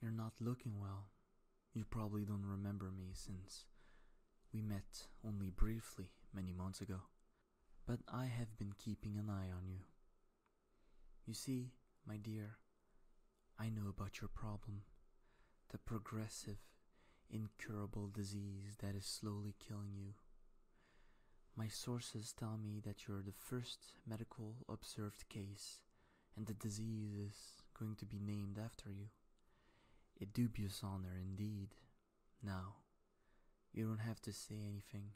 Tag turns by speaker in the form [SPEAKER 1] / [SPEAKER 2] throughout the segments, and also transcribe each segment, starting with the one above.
[SPEAKER 1] You're not looking well. You probably don't remember me since we met only briefly many months ago. But I have been keeping an eye on you. You see, my dear, I know about your problem, the progressive, incurable disease that is slowly killing you. My sources tell me that you're the first medical observed case, and the disease is going to be named after you. A dubious honor indeed. Now, you don't have to say anything.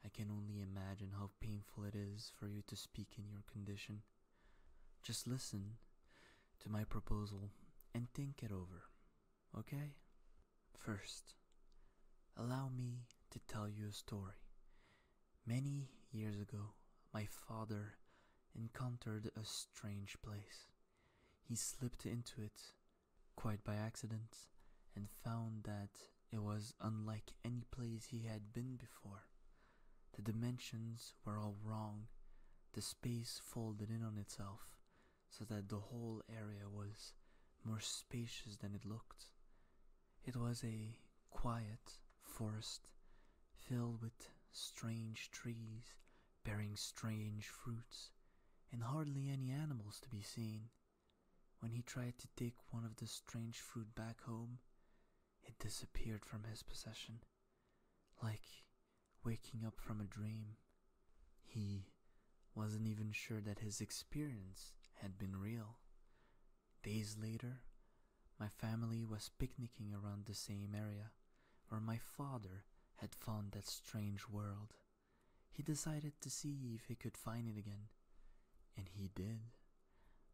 [SPEAKER 1] I can only imagine how painful it is for you to speak in your condition. Just listen to my proposal and think it over, okay? First, allow me to tell you a story. Many years ago, my father encountered a strange place. He slipped into it quite by accident and found that it was unlike any place he had been before. The dimensions were all wrong. The space folded in on itself so that the whole area was more spacious than it looked. It was a quiet forest filled with strange trees bearing strange fruits and hardly any animals to be seen. When he tried to take one of the strange fruit back home, it disappeared from his possession, like waking up from a dream. He wasn't even sure that his experience had been real. Days later, my family was picnicking around the same area where my father had found that strange world. He decided to see if he could find it again, and he did.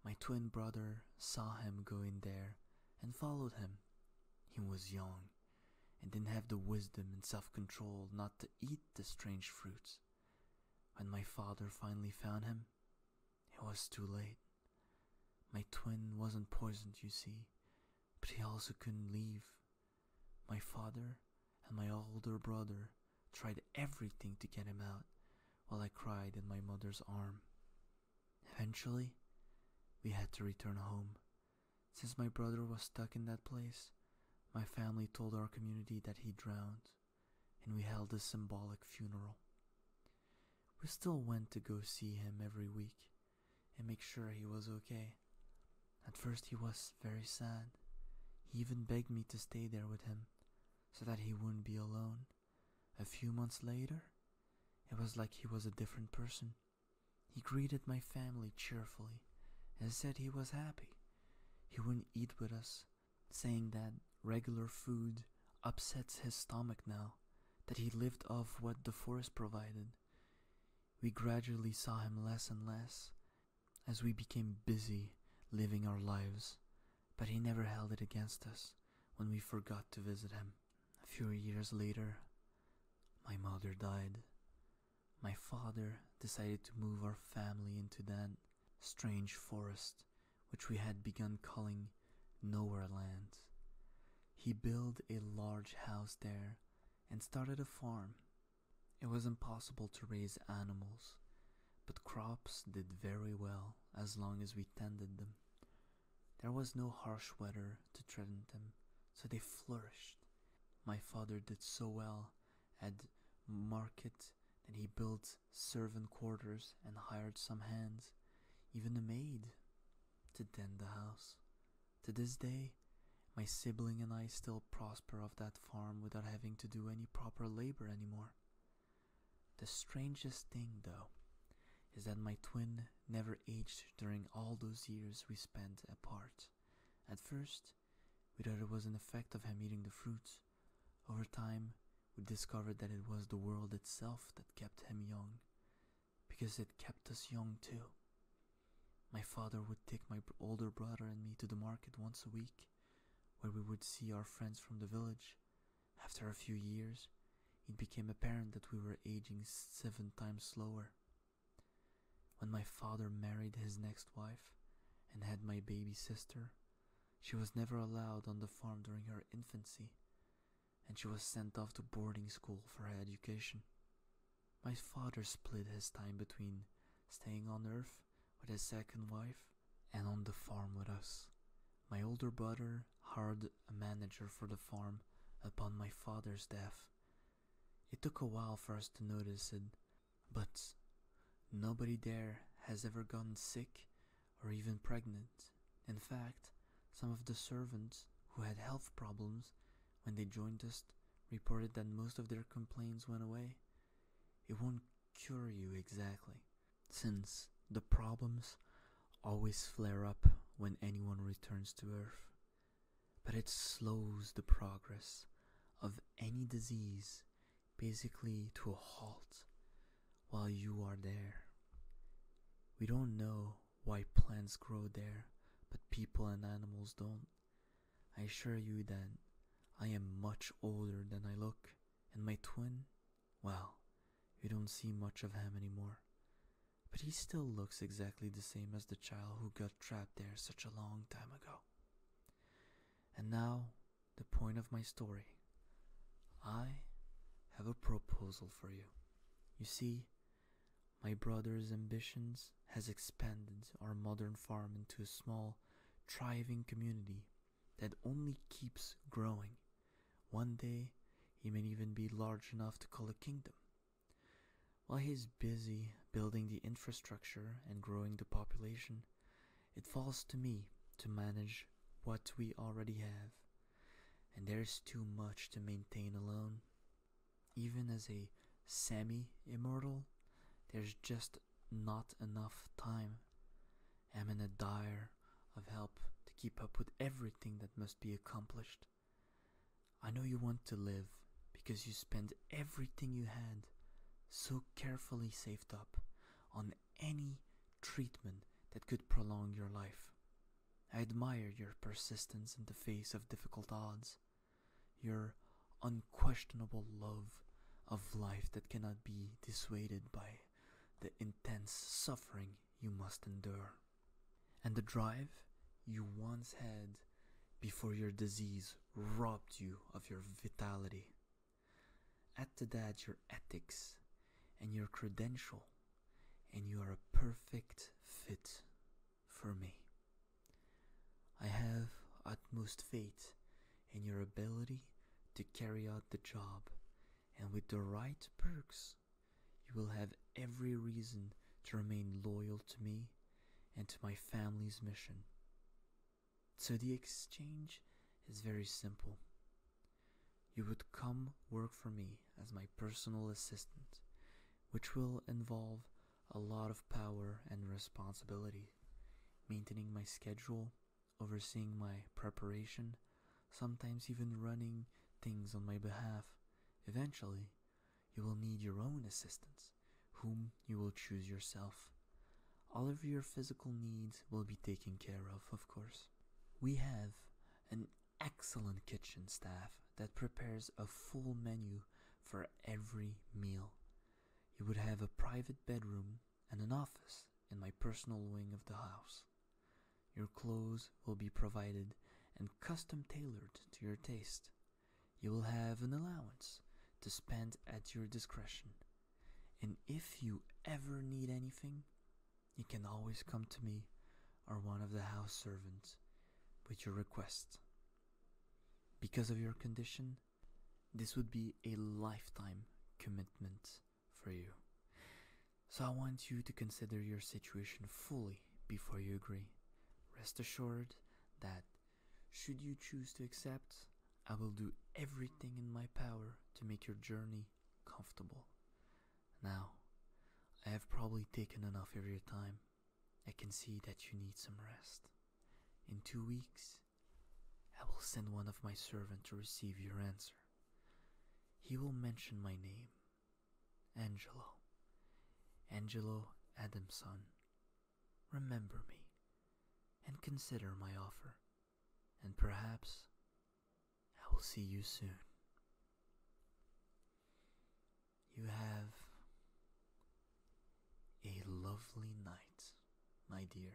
[SPEAKER 1] My twin brother saw him go in there and followed him. He was young and didn't have the wisdom and self-control not to eat the strange fruits. When my father finally found him, it was too late. My twin wasn't poisoned, you see, but he also couldn't leave. My father and my older brother tried everything to get him out while I cried in my mother's arm. Eventually, we had to return home. Since my brother was stuck in that place, my family told our community that he drowned, and we held a symbolic funeral. We still went to go see him every week and make sure he was okay. At first he was very sad. He even begged me to stay there with him so that he wouldn't be alone. A few months later, it was like he was a different person. He greeted my family cheerfully and said he was happy. He wouldn't eat with us, saying that regular food upsets his stomach now, that he lived off what the forest provided. We gradually saw him less and less as we became busy living our lives, but he never held it against us when we forgot to visit him. A few years later, my mother died. My father decided to move our family into that strange forest, which we had begun calling Nowhere Land. He built a large house there and started a farm. It was impossible to raise animals, but crops did very well as long as we tended them. There was no harsh weather to threaten them, so they flourished. My father did so well at market that he built servant quarters and hired some hands, even a maid, to tend the house. To this day, my sibling and I still prosper off that farm without having to do any proper labor anymore. The strangest thing, though, is that my twin never aged during all those years we spent apart. At first, we thought it was an effect of him eating the fruits. Over time, we discovered that it was the world itself that kept him young, because it kept us young too. My father would take my older brother and me to the market once a week, where we would see our friends from the village. After a few years, it became apparent that we were aging 7 times slower. When my father married his next wife and had my baby sister, she was never allowed on the farm during her infancy, and she was sent off to boarding school for her education. My father split his time between staying on Earth with his second wife and on the farm with us. My older brother hired a manager for the farm upon my father's death. It took a while for us to notice it, but nobody there has ever gotten sick or even pregnant. In fact, some of the servants who had health problems when they joined us reported that most of their complaints went away. It won't cure you exactly, since the problems always flare up when anyone returns to Earth, but it slows the progress of any disease basically to a halt while you are there. We don't know why plants grow there, but people and animals don't. I assure you that I am much older than I look, and my twin, well, we don't see much of him anymore. But he still looks exactly the same as the child who got trapped there such a long time ago. And now, the point of my story. I have a proposal for you. You see, my brother's ambitions has expanded our modern farm into a small, thriving community that only keeps growing. One day, he may even be large enough to call a kingdom. While he's busy building the infrastructure and growing the population, it falls to me to manage what we already have, and there's too much to maintain alone. Even as a semi-immortal, there's just not enough time. I'm in a dire of help to keep up with everything that must be accomplished. I know you want to live because you spent everything you had so carefully saved up on any treatment that could prolong your life. I admire your persistence in the face of difficult odds, your unquestionable love of life that cannot be dissuaded by the intense suffering you must endure, and the drive you once had before your disease robbed you of your vitality. Add to that your ethics and your credential, and you are a perfect fit for me. I have utmost faith in your ability to carry out the job, and with the right perks, you will have every reason to remain loyal to me and to my family's mission. So the exchange is very simple. You would come work for me as my personal assistant, which will involve a lot of power and responsibility, maintaining my schedule, overseeing my preparation, sometimes even running things on my behalf. Eventually, you will need your own assistants, whom you will choose yourself. All of your physical needs will be taken care of course. We have an excellent kitchen staff that prepares a full menu for every meal. You would have a private bedroom and an office in my personal wing of the house. Your clothes will be provided and custom tailored to your taste. You will have an allowance to spend at your discretion. And if you ever need anything, you can always come to me or one of the house servants with your request. Because of your condition, this would be a lifetime commitment for you. So I want you to consider your situation fully before you agree. Rest assured that should you choose to accept, I will do everything in my power to make your journey comfortable. Now, I have probably taken enough of your time. I can see that you need some rest. In 2 weeks, I will send one of my servants to receive your answer. He will mention my name, Angelo Adamson. Remember me, and consider my offer, and perhaps I will see you soon. You have a lovely night, my dear.